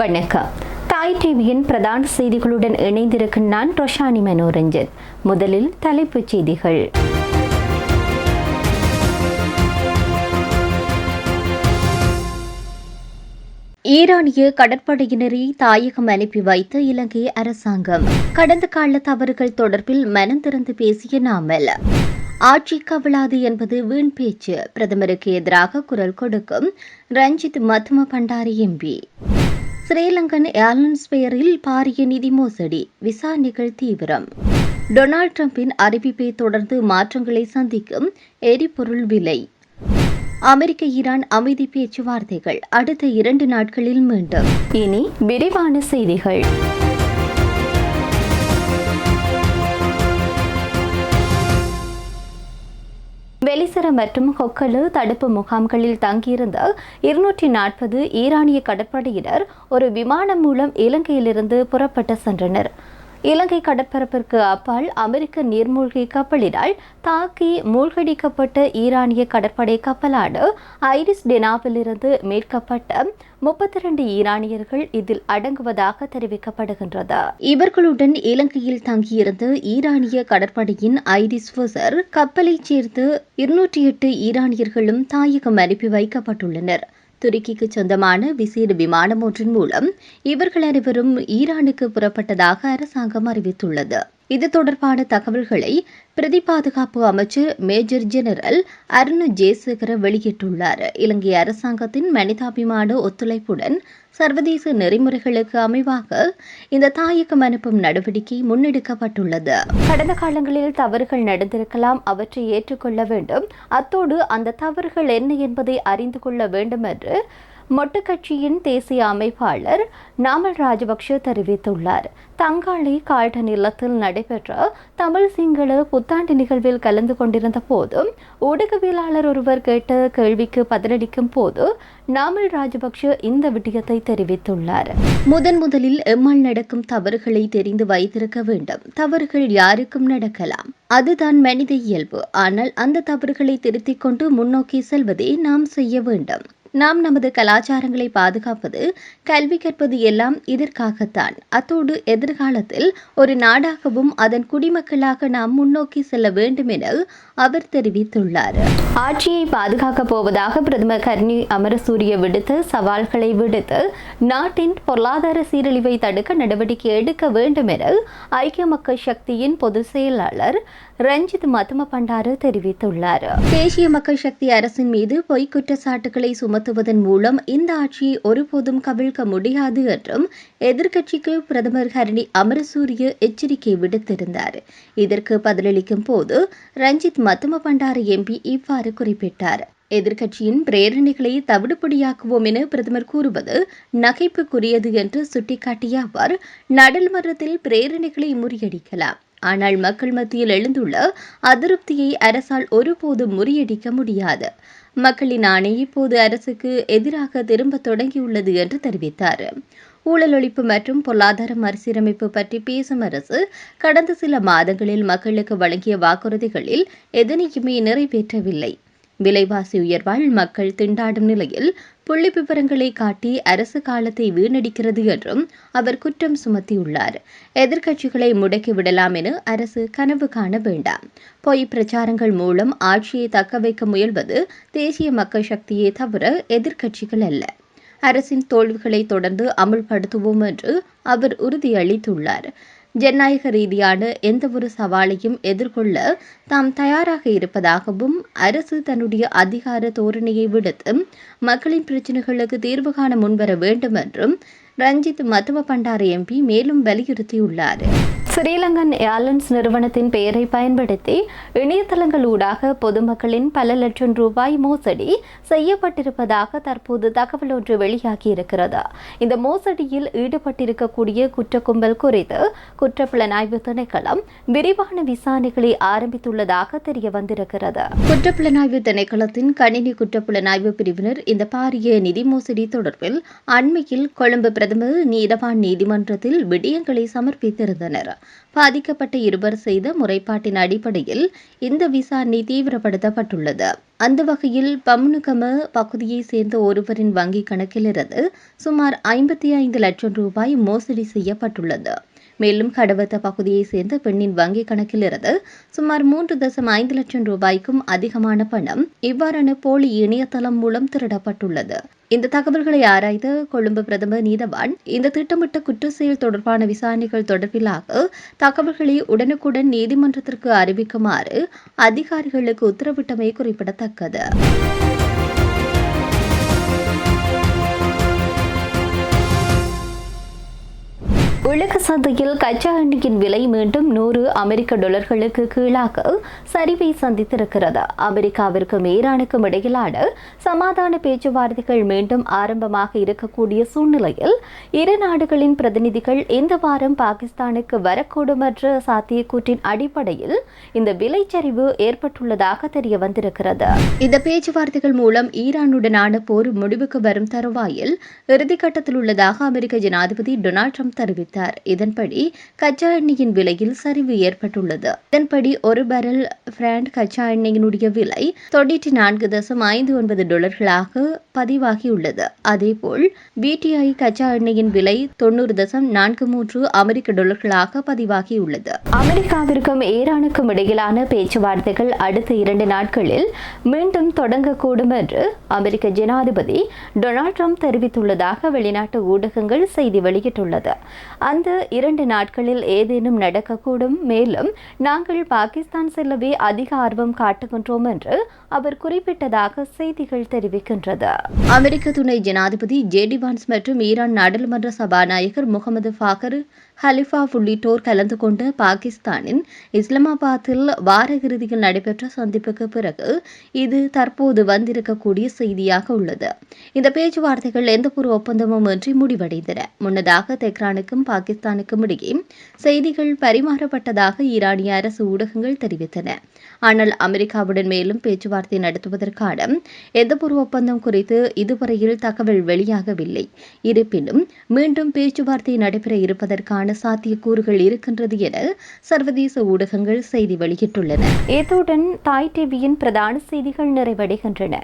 வணக்கம். தாய் டிவியின் பிரதான செய்திகளுடன் இணைந்திருக்கும் நான் ரோஷானி மனோரஞ்சன். முதலில் தலைப்புச் செய்திகள். ஈரானிய கடற்படையினரை தாயகம் அனுப்பி வைத்த இலங்கை அரசாங்கம் கடந்த கால தவறுகள் தொடர்பில் மனம் திறந்து பேசிய நாமல். ஆட்சி கவிழாது என்பது வீண் பேச்சு, பிரதமருக்கு எதிராக குரல் கொடுக்கும் ரஞ்சித் மத்தும பண்டாரி எம்பி. ஸ்ரீலங்கன் ஏர்லைன்ஸ் பெயரில் பாரிய நிதி மோசடி, விசாரணைகள் தீவிரம். டொனால்ட் டிரம்பின் அறிவிப்பை தொடர்ந்து மாற்றங்களை சந்திக்கும் எரிபொருள் விலை. அமெரிக்க ஈரான் அமைதி பேச்சுவார்த்தைகள் அடுத்த 2 நாட்களில் மீண்டும். இனி விரிவான செய்திகள். வெலிசர மற்றும் ஹொக்கலு தடுப்பு முகாம்களில் தங்கியிருந்த 240 ஈரானிய கடற்படையினர் ஒரு விமானம் மூலம் இலங்கையிலிருந்து புறப்பட்டு சென்றனர். இலங்கை கடற்பரப்பிற்கு அப்பால் அமெரிக்க நீர்மூழ்கி கப்பலினால் தாக்கி மூழ்கடிக்கப்பட்ட ஈரானிய கடற்படை கப்பலான ஐரிஸ் டெனாவிலிருந்து மீட்கப்பட்ட 32 ஈரானியர்கள் இதில் அடங்குவதாக தெரிவிக்கப்படுகின்றது. இவர்களுடன் இலங்கையில் தங்கியிருந்த ஈரானிய கடற்படையின் ஐரிஸ் வசர் கப்பலைச் சேர்த்து 208 ஈரானியர்களும் தாயகம் அனுப்பி வைக்கப்பட்டுள்ளனர். துருக்கிக்கு சொந்தமான விசேட விமானம் ஒன்றின் மூலம் இவர்கள் அனைவரும் ஈரானுக்கு புறப்பட்டதாக அரசாங்கம் அறிவித்துள்ளது. இது தொடர்பான தகவல்களை பிரதி பாதுகாப்பு அமைச்சர் மேஜர் ஜெனரல் அருண் ஜேசேகர வெளியிட்டுள்ளார். இலங்கை அரசாங்கத்தின் மனிதாபிமான ஒத்துழைப்புடன் சர்வதேச நெறிமுறைகளுக்கு அமைவாக இந்த தாயகம் அனுப்பும் நடவடிக்கை முன்னெடுக்கப்பட்டுள்ளது. கடந்த காலங்களில் தவறுகள் நடந்திருக்கலாம், அவற்றை ஏற்றுக்கொள்ள வேண்டும். அத்தோடு அந்த தவறுகள் என்ன என்பதை அறிந்து கொள்ள வேண்டும் என்று மொட்டு கட்சியின் தேசிய அமைப்பாளர் நாமல் ராஜபக்ஷ தெரிவித்துள்ளார். தங்காளி கால்டன் இல்லத்தில் நடைபெற்ற தமிழ் சிங்கள புத்தாண்டு நிகழ்வில் கலந்து கொண்டிருந்த போது ஊடகவியலாளர் ஒருவர் கேட்ட கேள்விக்கு பதிலளிக்கும் போது நாமல் ராஜபக்ஷ இந்த விடயத்தை தெரிவித்துள்ளார். முதலில் எம்மால் நடக்கும் தவறுகளை தெரிந்து வைத்திருக்க வேண்டும். தவறுகள் யாருக்கும் நடக்கலாம், அதுதான் மனித இயல்பு. ஆனால் அந்த தவறுகளை திருத்திக் கொண்டு முன்னோக்கி செல்வதே நாம் செய்ய வேண்டும். நாம் நமது கலாச்சாரங்களை பாதுகாப்பது, கல்வி கற்பது எல்லாம் இதற்காகத்தான். அத்தோடு எதிர்காலத்தில் ஒரு நாடாகவும் அதன் குடிமக்களாக நாம் முன்னோக்கி செல்ல வேண்டும் என அவர் தெரிவித்துள்ளார். ஆட்சியை பாதுகாக்கப் போவதாக பிரதமர் கர்ணி அமரசூரிய விடுத்த சவால்களை விடுத்து நாட்டின் பொருளாதார சீரழிவை தடுக்க நடவடிக்கை எடுக்க வேண்டும் என ஐக்கிய மக்கள் சக்தியின் பொதுச் செயலாளர் ரஞ்சித் மத்தும பண்டாரு தெரிவித்துள்ளார். தேசிய மக்கள் சக்தி அரசின் மீது பொய் குற்றச்சாட்டுகளை சுமத்துவதன் மூலம் இந்த ஆட்சியை ஒருபோதும் கவிழ்க்க முடியாது என்றும் எதிர்க்கட்சிக்கு பிரதமர் கர்ணி அமரசூரிய எச்சரிக்கை விடுத்திருந்தார். இதற்கு பதிலளிக்கும் போது ரஞ்சித் மத்தும பண்டாரு எம்பி இவ்வாறு குறிப்பிட்டார். எதிர்க்கட்சியின் பிரேரணைகளை தவிடுபடியாக்குவோம் என பிரதமர் கூறுவது நகைப்புக்குரியது என்று சுட்டிக்காட்டிய அவர், நாடாளுமன்றத்தில் பிரேரணைகளை முறியடிக்கலாம், ஆனால் மக்கள் மத்தியில் எழுந்துள்ள அதிருப்தியை அரசால் ஒருபோதும் முறியடிக்க முடியாது. மக்களின் ஆணை இப்போது அரசுக்கு எதிராக திரும்ப தொடங்கியுள்ளது என்று தெரிவித்தார். ஊழல் ஒழிப்பு மற்றும் பொருளாதார மறுசீரமைப்பு பற்றி பேசும் அரசு கடந்த சில மாதங்களில் மக்களுக்கு வழங்கிய வாக்குறுதிகளில் எதனையுமே நிறைவேற்றவில்லை. விலைவாசி உயர்வால் மக்கள் திண்டாடும் நிலையில் புள்ளி விவரங்களை காட்டி அரசு காலத்தை வீணடிக்கிறது என்றும் அவர் குற்றம் சுமத்தியுள்ளார். எதிர்க்கட்சிகளை முடக்கிவிடலாம் என அரசு கனவு காண வேண்டாம். பொய் பிரச்சாரங்கள் மூலம் ஆட்சியை தக்க வைக்க முயல்வது தேசிய மக்கள் சக்தியே தவிர எதிர்க்கட்சிகள் அல்ல. அரசின் தோல்விகளை தொடர்ந்து அமுல்படுத்துவோம் என்று அவர் உறுதியளித்துள்ளார். ஜனநாயக ரீதியான எந்தவொரு சவாலையும் எதிர்கொள்ள தாம் தயாராக இருப்பதாகவும் அரசு தன்னுடைய அதிகார தோரணையை விடுத்து மக்களின் பிரச்சினைகளுக்கு தீர்வு காண முன்வர வேண்டும் என்றும் ரஞ்சித் மத்தும பண்டார எம்பி மேலும் வலியுறுத்தியுள்ளார். ஸ்ரீலங்கன் ஏர்லைன்ஸ் நிறுவனத்தின் பெயரை பயன்படுத்தி இணையதளங்கள் ஊடாக பொதுமக்களின் பல லட்சம் ரூபாய் மோசடி செய்யப்பட்டிருப்பதாக தற்போது தகவல் ஒன்று வெளியாகியிருக்கிறது. இந்த மோசடியில் ஈடுபட்டிருக்கக்கூடிய குற்ற கும்பல் குறித்து குற்றப்புலனாய்வு திணைக்களம் விரிவான விசாரணைகளை ஆரம்பித்துள்ளதாக தெரிய வந்திருக்கிறது. குற்றப்புலனாய்வு திணைக்களத்தின் கணினி குற்றப்புலனாய்வு பிரிவினர் இந்த பாரிய நிதி மோசடி தொடர்பில் அண்மையில் கொழும்பு பிரதமர் நீதவான் நீதிமன்றத்தில் விடயங்களை சமர்ப்பித்திருந்தனர். பாதிக்கப்பட்ட இருவர் செய்த முறைப்பாட்டின் அடிப்படையில் இந்த விசாரணை தீவிரப்படுத்தப்பட்டுள்ளது. அந்த வகையில் பம்னுகம பகுதியைச் சேர்ந்த ஒருவரின் வங்கிக் கணக்கிலிருந்து சுமார் 55 லட்சம் ரூபாய் மோசடி செய்யப்பட்டுள்ளது. மேலும் கடவத்த பகுதியைச் சேர்ந்த பெண்ணின் வங்கிக் கணக்கிலிருந்து சுமார் 3.5 லட்சம் ரூபாய்க்கும் அதிகமான பணம் இவ்வாறான போலி இணையதளம் மூலம் திருடப்பட்டுள்ளது. இந்த தகவல்களை ஆராய்ந்த கொழும்பு பிரதம நீதவான் இந்த திட்டமிட்ட குற்ற செயல் தொடர்பான விசாரணைகள் தொடர்பிலாக தகவல்களை உடனுக்குடன் நீதிமன்றத்திற்கு அறிவிக்குமாறு அதிகாரிகளுக்கு உத்தரவிட்டமை குறிப்பிடத்தக்கது. உலக சந்தையில் கச்சா எண்ணெயின் விலை மீண்டும் $100 கீழாக சரிவை சந்தித்திருக்கிறது. அமெரிக்காவிற்கும் ஈரானுக்கும் இடையிலான சமாதான பேச்சுவார்த்தைகள் மீண்டும் ஆரம்பமாக இருக்கக்கூடிய சூழ்நிலையில் இரு நாடுகளின் பிரதிநிதிகள் இந்த வாரம் பாகிஸ்தானுக்கு வரக்கூடும் என்ற சாத்தியக்கூற்றின் அடிப்படையில் இந்த விலைச்சரிவு ஏற்பட்டுள்ளதாக தெரிய வந்திருக்கிறது. இந்த பேச்சுவார்த்தைகள் மூலம் ஈரானுடனான போர் முடிவுக்கு வரும் தருவாயில் இறுதிக்கட்டத்தில் உள்ளதாக அமெரிக்க ஜனாதிபதி டொனால்ட் ட்ரம்ப் தெரிவித்தார். இதன்படி கச்சா எண்ணெயின் விலையில் சரிவு ஏற்பட்டுள்ளது. இதன்படி ஒரு பேரல் பிராண்ட் கச்சா எண்ணெயினுடைய விலை $94.59 பதிவாகியுள்ளது. அதேபோல் BTI கச்சா எண்ணெயின் விலை $90.43 பதிவாகியுள்ளது. அமெரிக்காவிற்கும் ஈரானுக்கும் இடையிலான பேச்சுவார்த்தைகள் அடுத்த 2 நாட்களில் மீண்டும் தொடங்கக்கூடும் என்று அமெரிக்க ஜனாதிபதி டொனால்ட் ட்ரம்ப் தெரிவித்துள்ளதாக வெளிநாட்டு ஊடகங்கள் செய்தி வெளியிட்டுள்ளது. அந்த 2 நாட்களில் ஏதேனும் நடக்கக்கூடும். மேலும் நாங்கள் பாகிஸ்தான் செல்லவே அதிக ஆர்வம் காட்டுகின்றோம் என்று அவர் குறிப்பிட்டதாக செய்திகள் தெரிவிக்கின்றது. அமெரிக்க துணை ஜனாதிபதி JD வான்ஸ் மற்றும் ஈரான் நாடாளுமன்ற சபாநாயகர் முகமது பாகர் ஹலிஃபா உள்ளிட்டோர் கலந்து கொண்ட பாகிஸ்தானின் இஸ்லாமாபாத்தில் வார இறுதியில் நடைபெற்ற சந்திப்புக்கு பிறகு இது தற்போது வந்திருக்கக்கூடிய செய்தியாக உள்ளது. இந்த பேச்சுவார்த்தைகள் எந்தவொரு ஒப்பந்தமும் இன்றி முடிவடைந்தன. முன்னதாக தெஹ்ரானுக்கும் பாகிஸ்தானுக்கும் இடையே செய்திகள் பரிமாறப்பட்டதாக ஈரானிய அரசு ஊடகங்கள் தெரிவித்தன. ஆனால் அமெரிக்காவுடன் மேலும் பேச்சுவார்த்தை நடத்துவதற்கான எந்தவொரு ஒப்பந்தம் குறித்து இதுவரையில் தகவல் வெளியாகவில்லை. இருப்பினும் மீண்டும் பேச்சுவார்த்தை நடைபெற இருப்பதற்கான சாத்தியக்கூறுகள் இருக்கின்றது என சர்வதேச ஊடகங்கள் செய்தி வெளியிட்டுள்ளன. இத்துடன் தாய் டிவியின் பிரதான செய்திகள் நிறைவடைகின்றன.